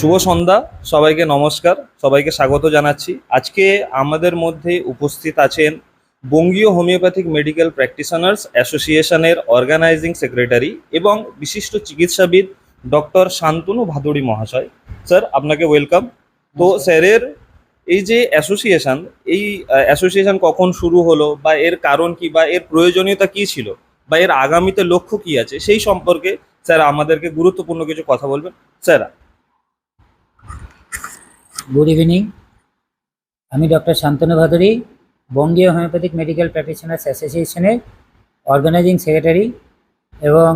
শুভ সন্ধ্যা। সবাইকে নমস্কার, সবাইকে স্বাগত জানাচ্ছি। আজকে আমাদের মধ্যে উপস্থিত আছেন বঙ্গীয় হোমিওপ্যাথিক মেডিকেল প্র্যাকটিশনার্স অ্যাসোসিয়েশনের অর্গানাইজিং সেক্রেটারি এবং বিশিষ্ট চিকিৎসাবিদ ডক্টর শান্তনু ভাদুড়ী মহাশয়। স্যার, আপনাকে ওয়েলকাম। তো স্যারের এই যে অ্যাসোসিয়েশন, এই অ্যাসোসিয়েশন কখন শুরু হলো, বা এর কারণ কি, বা এর প্রয়োজনীয়তা কি ছিল, বা এর আগামীতে লক্ষ্য কি আছে, সেই সম্পর্কে স্যার আমাদেরকে গুরুত্বপূর্ণ কিছু কথা বলবেন। স্যার। Good evening. আমি ডক্টর শান্তনু ভাদুড়ী, বঙ্গীয় হোমিওপ্যাথিক মেডিকেল প্র্যাকটিশনার্স অ্যাসোসিয়েশনের অর্গানাইজিং সেক্রেটারি। এবং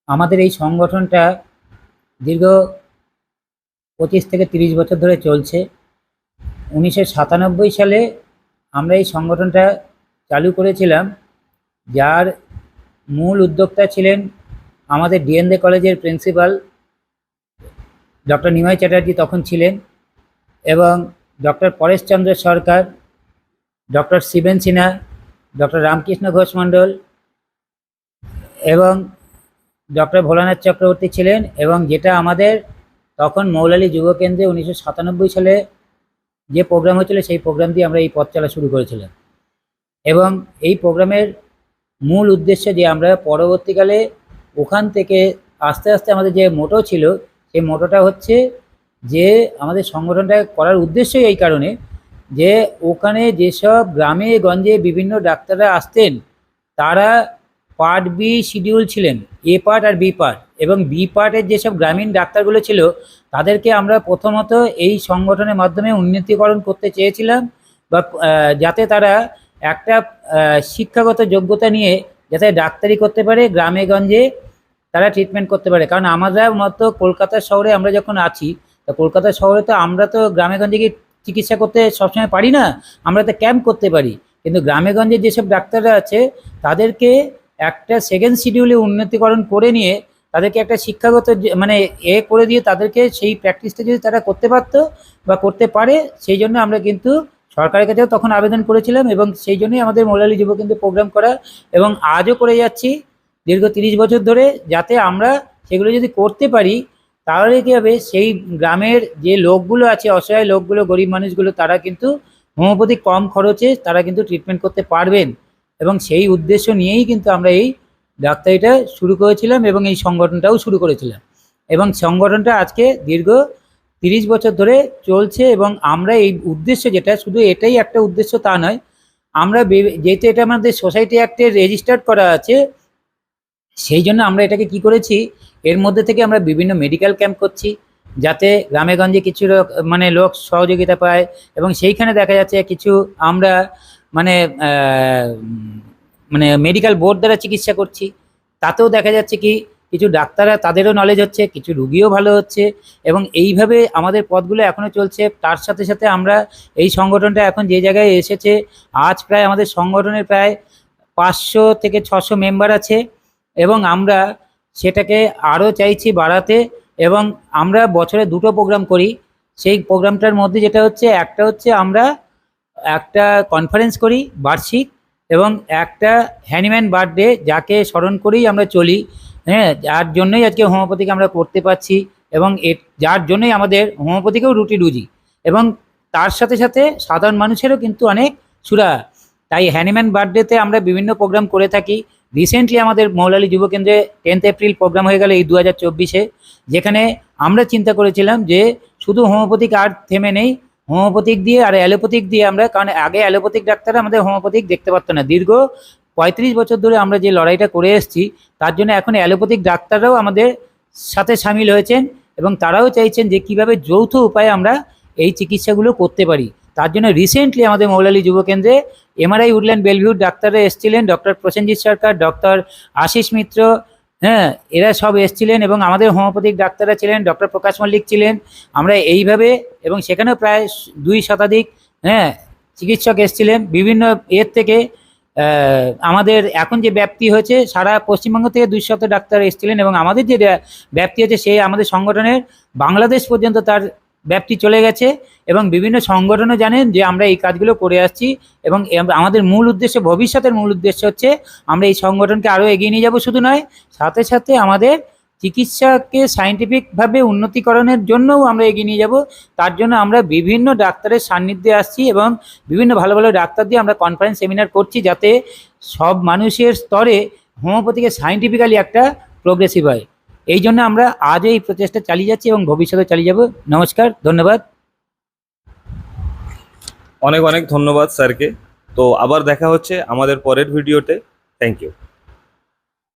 আমাদের এই সংগঠনটা দীর্ঘ 25 থেকে 30 বছর ধরে চলছে। 1997 সালে আমরা এই সংগঠনটা চালু করেছিলাম, যার মূল উদ্যোক্তা ছিলেন আমাদের ডিএনদে কলেজের প্রিন্সিপাল ডক্টর নিমাই চ্যাটার্জি তখন ছিলেন, এবং ডক্টর পরেশচন্দ্র সরকার, ডক্টর শিবেন সিনহা, ডক্টর রামকৃষ্ণ ঘোষ মণ্ডল এবং ডক্টর ভোলানাথ চক্রবর্তী ছিলেন। এবং যেটা আমাদের তখন মৌলালী যুব কেন্দ্রে 1997 সালে যে প্রোগ্রাম হয়েছিল, সেই প্রোগ্রাম দিয়ে আমরা এই পথ চলা শুরু করেছিলাম। এবং এই প্রোগ্রামের মূল উদ্দেশ্য যে আমরা পরবর্তীকালে ওখান থেকে আস্তে আস্তে আমাদের যে মোটো ছিল, সেই মোটোটা হচ্ছে যে আমাদের সংগঠনটা করার উদ্দেশ্যই এই কারণে যে ওখানে যেসব গ্রামে গঞ্জে বিভিন্ন ডাক্তাররা আসতেন, তারা পার্ট বি শিডিউল ছিলেন, এ পার্ট আর বি পার্ট। এবং বি পার্টের যেসব গ্রামীণ ডাক্তারগুলো ছিল, তাদেরকে আমরা প্রথমত এই সংগঠনের মাধ্যমে উন্নতিকরণ করতে চেয়েছিলাম, বা যাতে তারা একটা শিক্ষাগত যোগ্যতা নিয়ে যাতে ডাক্তারি করতে পারে, গ্রামে গঞ্জে তারা ট্রিটমেন্ট করতে পারে। কারণ আমরা মতো কলকাতা শহরে আমরা যখন আছি, তা কলকাতা শহরে তো আমরা তো গ্রামে গঞ্জে গিয়ে চিকিৎসা করতে সবসময় পারি না, আমরা তো ক্যাম্প করতে পারি। কিন্তু গ্রামে গঞ্জে যেসব ডাক্তাররা আছে, তাদেরকে একটা সেকেন্ড শিডিউলে উন্নতিকরণ করে নিয়ে তাদেরকে একটা শিক্ষাগত মানে করে দিয়ে তাদেরকে সেই প্র্যাকটিসটা যদি তারা করতে পারতো বা করতে পারে, সেই জন্য আমরা কিন্তু সরকারের কাছেও তখন আবেদন করেছিলাম। এবং সেই জন্যই আমাদের মৌলালী যুব কেন্দ্রে প্রোগ্রাম করা, এবং আজও করে যাচ্ছি দীর্ঘ 30 বছর ধরে, যাতে আমরা সেগুলো যদি করতে পারি, তাহলে কী হবে, সেই গ্রামের যে লোকগুলো আছে, অসহায় লোকগুলো, গরিব মানুষগুলো, তারা কিন্তু হোমিওপ্যাথি কম খরচে তারা কিন্তু ট্রিটমেন্ট করতে পারবেন। এবং সেই উদ্দেশ্য নিয়েই কিন্তু আমরা এই ডাক্তারিটা শুরু করেছিলাম এবং এই সংগঠনটাও শুরু করেছিলাম। এবং সংগঠনটা আজকে দীর্ঘ 30 বছর ধরে চলছে। এবং আমরা এই উদ্দেশ্য, যেটা শুধু এটাই একটা উদ্দেশ্য তা নয়, আমরা যেহেতু এটা আমাদের সোসাইটি অ্যাক্টে রেজিস্টার্ড করা আছে, সেই জন্য আমরা এটাকে কি করেছি, এর মধ্যে থেকে আমরা বিভিন্ন মেডিকেল ক্যাম্প করছি, যাতে গ্রামে গঞ্জে কিছু লোক সহযোগিতা পায়। এবং সেইখানে দেখা যাচ্ছে কিছু আমরা মানে মেডিকেল বোর্ড দ্বারা চিকিৎসা করছি, তাতেও দেখা যাচ্ছে কি কিছু ডাক্তাররা, তাদেরও নলেজ হচ্ছে, কিছু রুগীও ভালো হচ্ছে। এবং এইভাবে আমাদের পথগুলো এখনও চলছে। তার সাথে সাথে আমরা এই সংগঠনটা এখন যে জায়গায় এসেছে, আজ প্রায় আমাদের সংগঠনের প্রায় 500 থেকে 600 মেম্বার আছে। এবং আমরা সেটাকে আরও চাইছি বাড়াতে। এবং আমরা বছরে 2টো প্রোগ্রাম করি। সেই প্রোগ্রামটার মধ্যে যেটা হচ্ছে, একটা হচ্ছে আমরা একটা কনফারেন্স করি বার্ষিক, এবং একটা হ্যানিম্যান বার্থডে, যাকে স্মরণ করেই আমরা চলি। হ্যাঁ, যার জন্যই আজকে হোমিওপ্যাথিক আমরা করতে পারছি, এবং যার জন্যই আমাদের হোমিওপ্যাথিকেও রুটি রুজি। এবং তার সাথে সাথে সাধারণ মানুষেরও কিন্তু অনেক সুরা। তাই হ্যানিম্যান বার্থডেতে আমরা বিভিন্ন প্রোগ্রাম করে থাকি। রিসেন্টলি আমাদের মৌলালী যুব কেন্দ্রে 10 এপ্রিল প্রোগ্রাম হয়ে গেল এই 2024-এ, যেখানে আমরা চিন্তা করেছিলাম যে শুধু হোমিওপ্যাথিক আর থেমে নেই, হোমিওপ্যাথিক দিয়ে আর অ্যালোপ্যাথিক দিয়ে আমরা, কারণ আগে অ্যালোপ্যাথিক ডাক্তাররা আমাদের হোমিওপ্যাথিক দেখতে পারতো না। দীর্ঘ 35 বছর ধরে আমরা যে লড়াইটা করে এসেছি, তার জন্য এখন অ্যালোপ্যাথিক ডাক্তাররাও আমাদের সাথে সামিল হয়েছেন, এবং তারাও চাইছেন যে কীভাবে যৌথ উপায়ে আমরা এই চিকিৎসাগুলো করতে পারি। তার জন্য রিসেন্টলি আমাদের মৌলালী যুব কেন্দ্রে এমআরআই উডল্যান্ড বেলভিউর ডাক্তাররা এসেছিলেন, ডক্টর প্রসেনজিৎ সরকার, ডক্টর আশিস মিত্র, হ্যাঁ, এরা সব এসেছিলেন। এবং আমাদের হোমিওপ্যাথিক ডাক্তাররা ছিলেন, ডক্টর প্রকাশ মল্লিক ছিলেন। আমরা এইভাবে, এবং সেখানেও প্রায় 2 শতাধিক চিকিৎসক এসেছিলেন বিভিন্ন এর থেকে। আমাদের এখন যে ব্যাপ্তি হয়েছে, সারা পশ্চিমবঙ্গ থেকে 200 ডাক্তার এসেছিলেন। এবং আমাদের যে ব্যাপ্তি হয়েছে, সেই আমাদের সংগঠনের বাংলাদেশ পর্যন্ত তার ব্যাপ্তি চলে গেছে। এবং বিভিন্ন সংগঠনও জানেন যে আমরা এই কাজগুলো করে আসছি। এবং আমাদের মূল উদ্দেশ্য, ভবিষ্যতের মূল উদ্দেশ্য হচ্ছে আমরা এই সংগঠনকে আরও এগিয়ে নিয়ে যাব। শুধু নয়, সাথে সাথে আমাদের চিকিৎসাকে সায়েন্টিফিকভাবে উন্নতিকরণের জন্যও আমরা এগিয়ে নিয়ে যাব। তার জন্য আমরা বিভিন্ন ডাক্তারের সান্নিধ্যে আসছি এবং বিভিন্ন ভালো ভালো ডাক্তার দিয়ে আমরা কনফারেন্স সেমিনার করছি, যাতে সব মানুষের স্তরে হোমিওপ্যাথিকে সায়েন্টিফিক্যালি একটা প্রোগ্রেসিভ হয়। এই জন্য আমরা আজও এই প্রচেষ্টা চালিয়ে যাচ্ছি এবং ভবিষ্যতে চালিয়ে যাব। নমস্কার, ধন্যবাদ। অনেক অনেক ধন্যবাদ স্যারকে। তো আবার দেখা হচ্ছে আমাদের পরের ভিডিওতে। Thank you.